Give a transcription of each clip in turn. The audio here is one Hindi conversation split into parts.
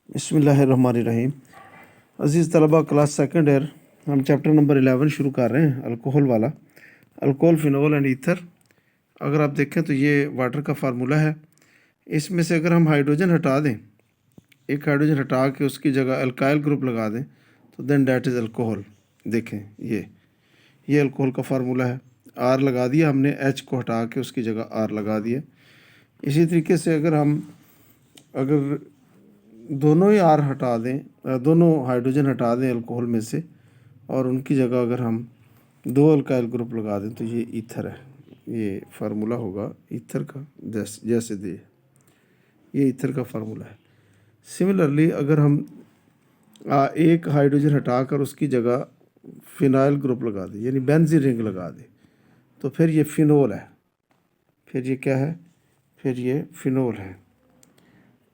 बिस्मिल्लाहिर्रहमानिर्रहीम। अज़ीज़ तलबा, क्लास सेकंड ईयर, हम चैप्टर नंबर 11 शुरू कर रहे हैं, अल्कोहल वाला। Alcohol, phenol and ether. अगर आप देखें तो ये वाटर का फार्मूला है। इसमें से अगर हम हाइड्रोजन हटा दें, एक हाइड्रोजन हटा के उसकी जगह अल्काइल ग्रुप लगा दें, तो देन डैट इज़ अल्कोहल। देखें, ये अल्कोहल का फार्मूला है। आर लगा दिया हमने, एच को हटा के उसकी जगह आर लगा दिया। इसी तरीके से अगर दोनों ही आर हटा दें, दोनों हाइड्रोजन हटा दें अल्कोहल में से, और उनकी जगह अगर हम दो अल्काइल ग्रुप लगा दें, तो ये ईथर है। ये फार्मूला होगा ईथर का, जैसे दे, ये ईथर का फार्मूला है। सिमिलरली अगर हम एक हाइड्रोजन हटाकर उसकी जगह फिनाइल ग्रुप लगा दें, यानी बेंजीन रिंग लगा दें, तो फिर ये फिनोल है। फिर ये क्या है? फिर ये फिनोल है।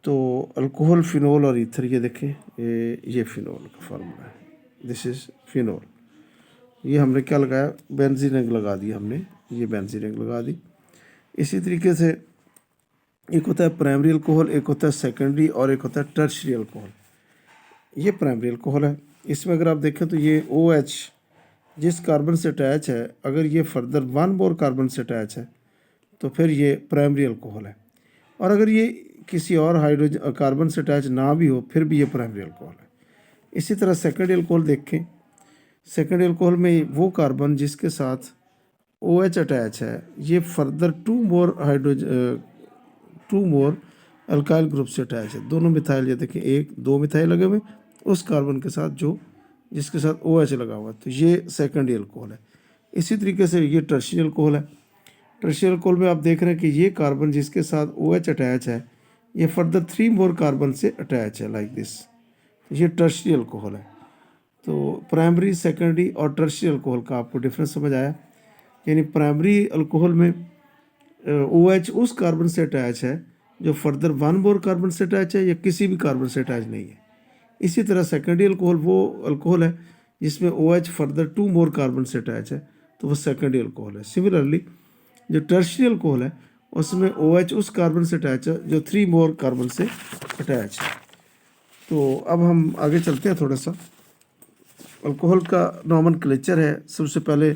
तो अल्कोहल, फिनोल और ईथर, ये देखें, ये फिनोल का फार्मूला है। This is phenol. ये हमने क्या लगाया? बेंजीन रिंग लगा दी हमने, ये बेंजीन रिंग लगा दी। इसी तरीके से एक होता है प्राइमरी अल्कोहल, एक होता है सेकेंडरी, और एक होता है टर्शियरी अल्कोहल। ये प्राइमरी अल्कोहल है। इसमें अगर आप देखें तो ये OH जिस कार्बन से अटैच है, अगर ये फर्दर वन मोर कार्बन से अटैच है, तो फिर ये प्राइमरी अल्कोहल है। और अगर ये किसी और हाइड्रोजन कार्बन से अटैच ना भी हो, फिर भी ये प्राइमरी अल्कोहल है। इसी तरह सेकेंडरी अल्कोहल देखें। सेकेंडरी अल्कोहल में वो कार्बन जिसके साथ OH अटैच है, ये further to more alkyl group से अटैच है। दोनों मिथाइल, ये देखें, एक दो मिथाइल लगे हुए उस कार्बन के साथ जिसके साथ OH लगा हुआ है, तो ये सेकेंडरी अल्कोहल है। इसी तरीके से ये टर्शियरी अल्कोहल है। टर्शियरी अल्कोहल में आप देख रहे हैं कि ये कार्बन जिसके साथ OH अटैच है, ये फर्दर 3 मोर कार्बन से अटैच है, लाइक दिस। ये टर्शियरी अल्कोहल है। तो प्राइमरी, सेकेंडरी और टर्शियरी अल्कोहल का आपको डिफरेंस समझ आया? यानी प्राइमरी अल्कोहल में OH उस कार्बन से अटैच है जो फर्दर वन मोर कार्बन से अटैच है, या किसी भी कार्बन से अटैच नहीं है। इसी तरह सेकेंडरी अल्कोहल वो अल्कोहल है जिसमें OH फर्दर 2 मोर कार्बन से अटैच है, तो वो सेकेंडरी अल्कोहल है। सिमिलरली जो टर्शियरी अल्कोहल है, उसमें OH उस कार्बन से अटैच है जो 3 मोर कार्बन से अटैच है। तो अब हम आगे चलते हैं थोड़ा सा। अल्कोहल का नॉमेनक्लेचर है। सबसे पहले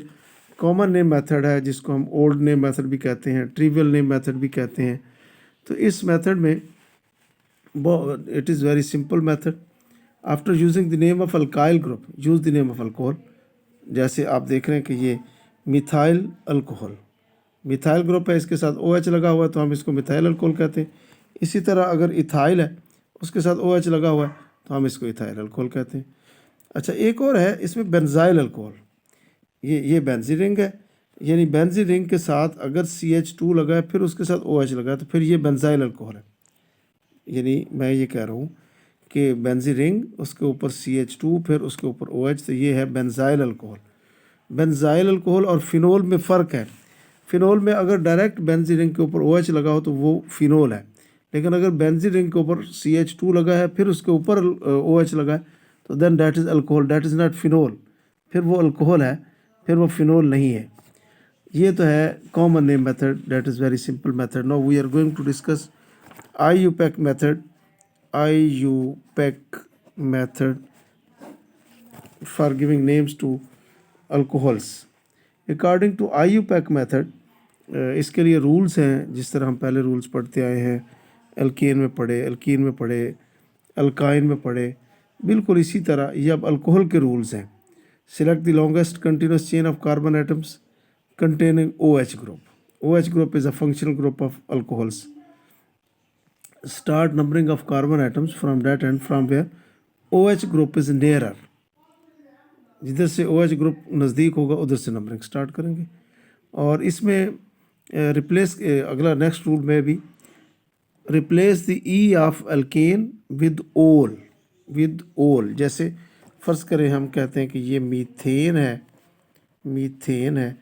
कॉमन नेम मेथड है, जिसको हम ओल्ड नेम मेथड भी कहते हैं, ट्रिवियल नेम मेथड भी कहते हैं। तो इस मेथड में it is very simple method. After using the name of alkyl group, use the name of alcohol. जैसे आप देख रहे हैं कि ये मिथाइल अल्कोहल, मिथाइल ग्रुप है, इसके साथ OH लगा हुआ है, तो हम इसको मिथाइल अल्कोहल कहते हैं। इसी तरह अगर इथाइल है, उसके साथ OH लगा हुआ है, तो हम इसको इथाइल अल्कोहल कहते हैं। अच्छा, एक और है इसमें, बेंजाइल अल्कोहल। ये बेंजीन रिंग है, यानी बेंजीन रिंग के साथ अगर CH2 लगा है, फिर उसके साथ OH लगा है, तो फिर ये बेंजाइल अल्कोहल है। यानी मैं ये कह रहा हूँ कि बेंजीन रिंग, उसके ऊपर CH2, फिर उसके ऊपर OH, तो ये है बेंजाइल अल्कोहल। बेंजाइल अल्कोहल और फिनोल में फ़र्क है। फिनोल में अगर डायरेक्ट बेंजीन रिंग के ऊपर OH लगा हो तो वो फिनोल है, लेकिन अगर बेंजीन रिंग के ऊपर CH2 लगा है, फिर उसके ऊपर OH लगा है, तो then that is alcohol, that is not phenol. फिर वो अल्कोहल है, फिर वो फिनोल नहीं है। ये तो है common name method, that is very simple method. Now we are going to discuss IUPAC method. IUPAC method for giving names to alcohols. According to IUPAC method, इसके लिए रूल्स हैं, जिस तरह हम पहले रूल्स पढ़ते आए हैं। एल्केन में पढ़े, एल्कीन में पढ़े, अल्काइन में पढ़े, बिल्कुल इसी तरह ये अब अल्कोहल के रूल्स हैं। Select the longest continuous chain of carbon atoms containing OH group. OH group is a functional group of alcohols. Start numbering of carbon atoms from that end from where OH group is nearer. जिधर से OH ग्रुप नज़दीक होगा उधर से नंबरिंग स्टार्ट करेंगे। और इसमें रिप्लेस, अगला नेक्स्ट रूल में भी, replace the E of alkane with ओल। जैसे फ़र्ज़ करें हम कहते हैं कि ये मीथेन है,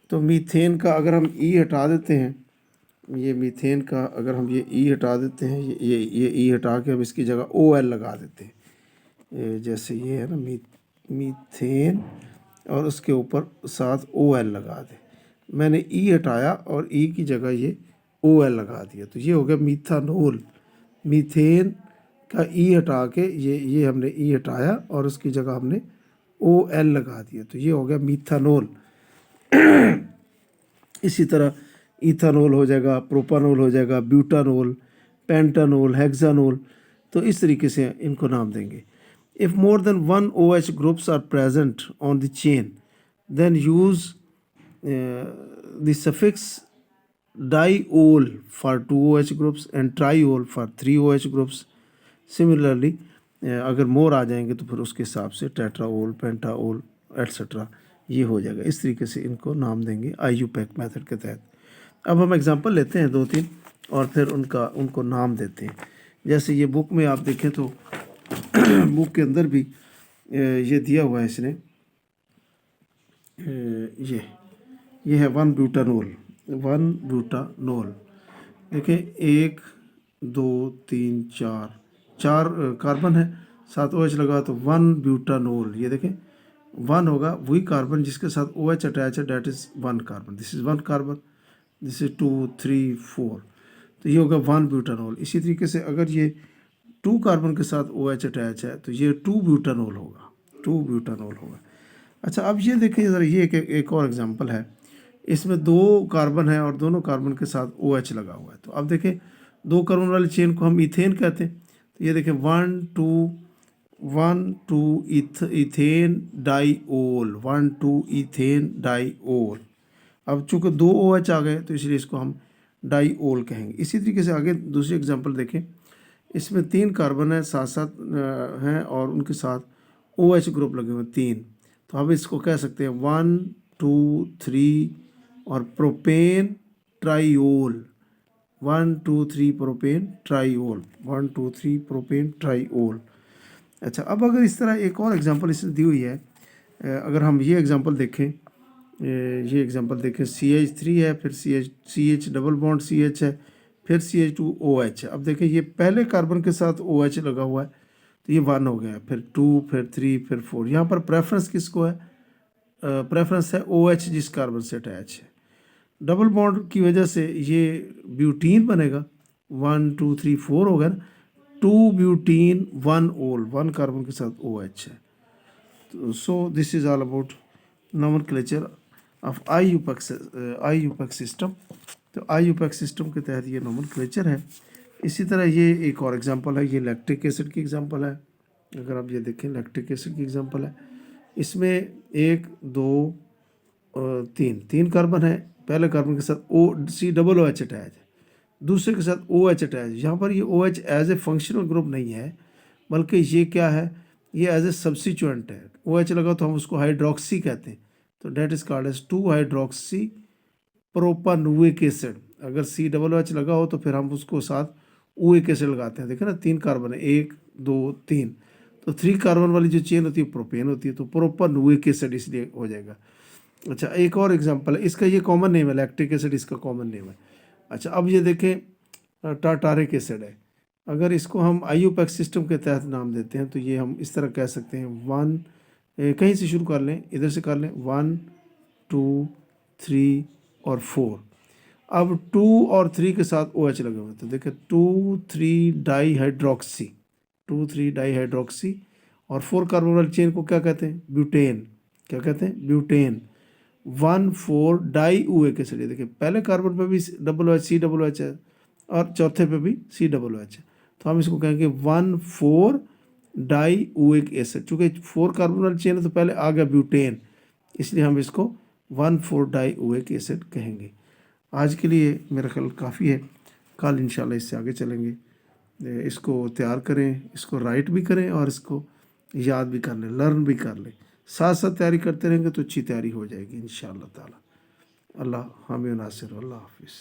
तो मीथेन का अगर हम E हटा देते हैं, ये मीथेन का अगर हम ये E हटा देते हैं, ये E हटा के हम इसकी जगह OL लगा देते हैं। जैसे ये है ना मीथेन, और उसके ऊपर साथ OL लगा दे। मैंने E हटाया और E की जगह ये OL लगा दिया, तो ये हो गया मीथानोल। मीथेन का ई हटा के ये हमने ई हटाया और उसकी जगह हमने OL लगा दिया, तो ये हो गया मीथानोल। इसी तरह इथानोल हो जाएगा, प्रोपानोल हो जाएगा, ब्यूटानोल, पेंटानोल, हेक्सानोल। तो इस तरीके से इनको नाम देंगे। If more than 1 OH groups are present on the chain then use the suffix diol for 2 OH groups and triol for 3 OH groups. Similarly, अगर मोर आ जाएंगे तो फिर उसके हिसाब से टेट्राओल, पेंटाओल एट्सेट्रा ये हो जाएगा। इस तरीके से इनको नाम देंगे IUPAC मेथड के तहत। अब हम एग्जांपल लेते हैं 2-3 और फिर उनको नाम देते हैं। जैसे ये बुक में आप देखें तो बुक के अंदर भी ये दिया हुआ है इसने, ये है 1 ब्यूटानोल। देखिए 1 2 3 4 कार्बन है, 7 OH लगा तो 1 ब्यूटानोल। ये देखें 1 होगा वही कार्बन जिसके साथ OH अटैच है, that is 1 carbon. This is 1 carbon, this is 2 3 4, तो ये होगा 1 ब्यूटानोल। इसी तरीके से अगर ये 2 कार्बन के साथ OH अटैच है तो ये 2 ब्यूटानोल होगा। अच्छा, अब ये देखें ज़रा, ये एक और एग्जांपल है। इसमें 2 कार्बन है और दोनों कार्बन के साथ OH लगा हुआ है। तो अब देखें 2 कार्बन वाली चेन को हम इथेन कहते हैं। तो ये देखें 1 2 इथेन डाइओल, 1 2 इथेन डाइओल। अब चूँकि 2 OH आ गए तो इसलिए इसको हम डाइओल कहेंगे। इसी तरीके से आगे दूसरी एग्जांपल देखें। इसमें 3 कार्बन है, साथ साथ हैं और उनके साथ OH ग्रुप लगे हुए हैं 3। तो हम इसको कह सकते हैं 1 2 3 और propane triol, 1 2 3 propane triol, 1 2 3 propane triol. अच्छा, अब अगर इस तरह एक और एग्जांपल इसने दी हुई है, अगर हम ये एग्जांपल देखें, CH3 है, फिर CH डबल बॉन्ड CH है, फिर CH2OH है। अब देखें ये पहले कार्बन के साथ OH लगा हुआ है तो ये 1 हो गया, फिर 2 फिर 3 फिर 4। यहाँ पर प्रेफरेंस किसको है? प्रेफरेंस है OH जिस कार्बन से अटैच है। डबल बॉन्ड की वजह से ये ब्यूटीन बनेगा, 1 2 3 4 होगा ना, 2 ब्यूटीन 1 ओल, 1 कार्बन के साथ OH है। तो so this is all about nomenclature of IUPAC system. तो IUPAC सिस्टम के तहत ये नोमेनक्लेचर है। इसी तरह ये एक और एग्जांपल है, ये लैक्टिक एसिड की एग्जांपल है। अगर आप ये देखें लैक्टिक एसिड की एग्जांपल है। इसमें 1 2 3 कार्बन है, पहले कार्बन के साथ COOH अटैच है, दूसरे के साथ OH अटैच है। यहाँ पर ये OH as a functional group नहीं है, बल्कि ये क्या है, ये एज ए सब्स्टिट्यूएंट है। OH लगा तो हम उसको हाइड्रोक्सी कहते हैं, तो that is called as 2 hydroxy propanoic acid. अगर COOH लगा हो तो फिर हम उसको साथ OH एसिड लगाते हैं। देखें ना 3 कार्बन है, 1 2 3, तो 3 कार्बन वाली जो चेन होती है प्रोपेन होती है, तो प्रोपानोइक एसिड इसलिए हो जाएगा। अच्छा, एक और एग्जांपल है, इसका ये कॉमन नेम है, लैक्टिक एसिड इसका कॉमन नेम है। अच्छा, अब ये देखें टाटारिक एसिड है। अगर इसको हम IUPAC सिस्टम के तहत नाम देते हैं तो ये हम इस तरह कह सकते हैं 1, कहीं से शुरू कर लें, इधर से कर लें, 1 2 3 और 4। अब 2 और 3 के साथ OH लगे हुए, तो देखें 2 3 डाईहाइड्रोक्सी, 2 3 डाईहाइड्रोक्सी, और 4 कार्बन वाली चेन को क्या कहते हैं? ब्यूटेन। क्या कहते हैं? ब्यूटेन। 1 4 डाईओइक एसिड। देखिए पहले कार्बन पे भी डबल OH COOH है और चौथे पे भी COOH है, तो हम इसको कहेंगे 1 4 डाईओइक एसिड। चूँकि 4 कार्बन वाली चेन है तो पहले आ गया ब्यूटेन, इसलिए हम इसको 1 4 डाईओइक एसिड कहेंगे। आज के लिए मेरा ख्याल काफ़ी है, कल इंशाल्लाह इससे आगे चलेंगे। इसको तैयार करें, इसको राइट भी करें और इसको याद भी कर लें, लर्न भी कर लें। साथ साथ तैयारी करते रहेंगे तो अच्छी तैयारी हो जाएगी इंशाअल्लाह ताला। अल्लाह हामी नासिर, अल्लाह हाफिज़।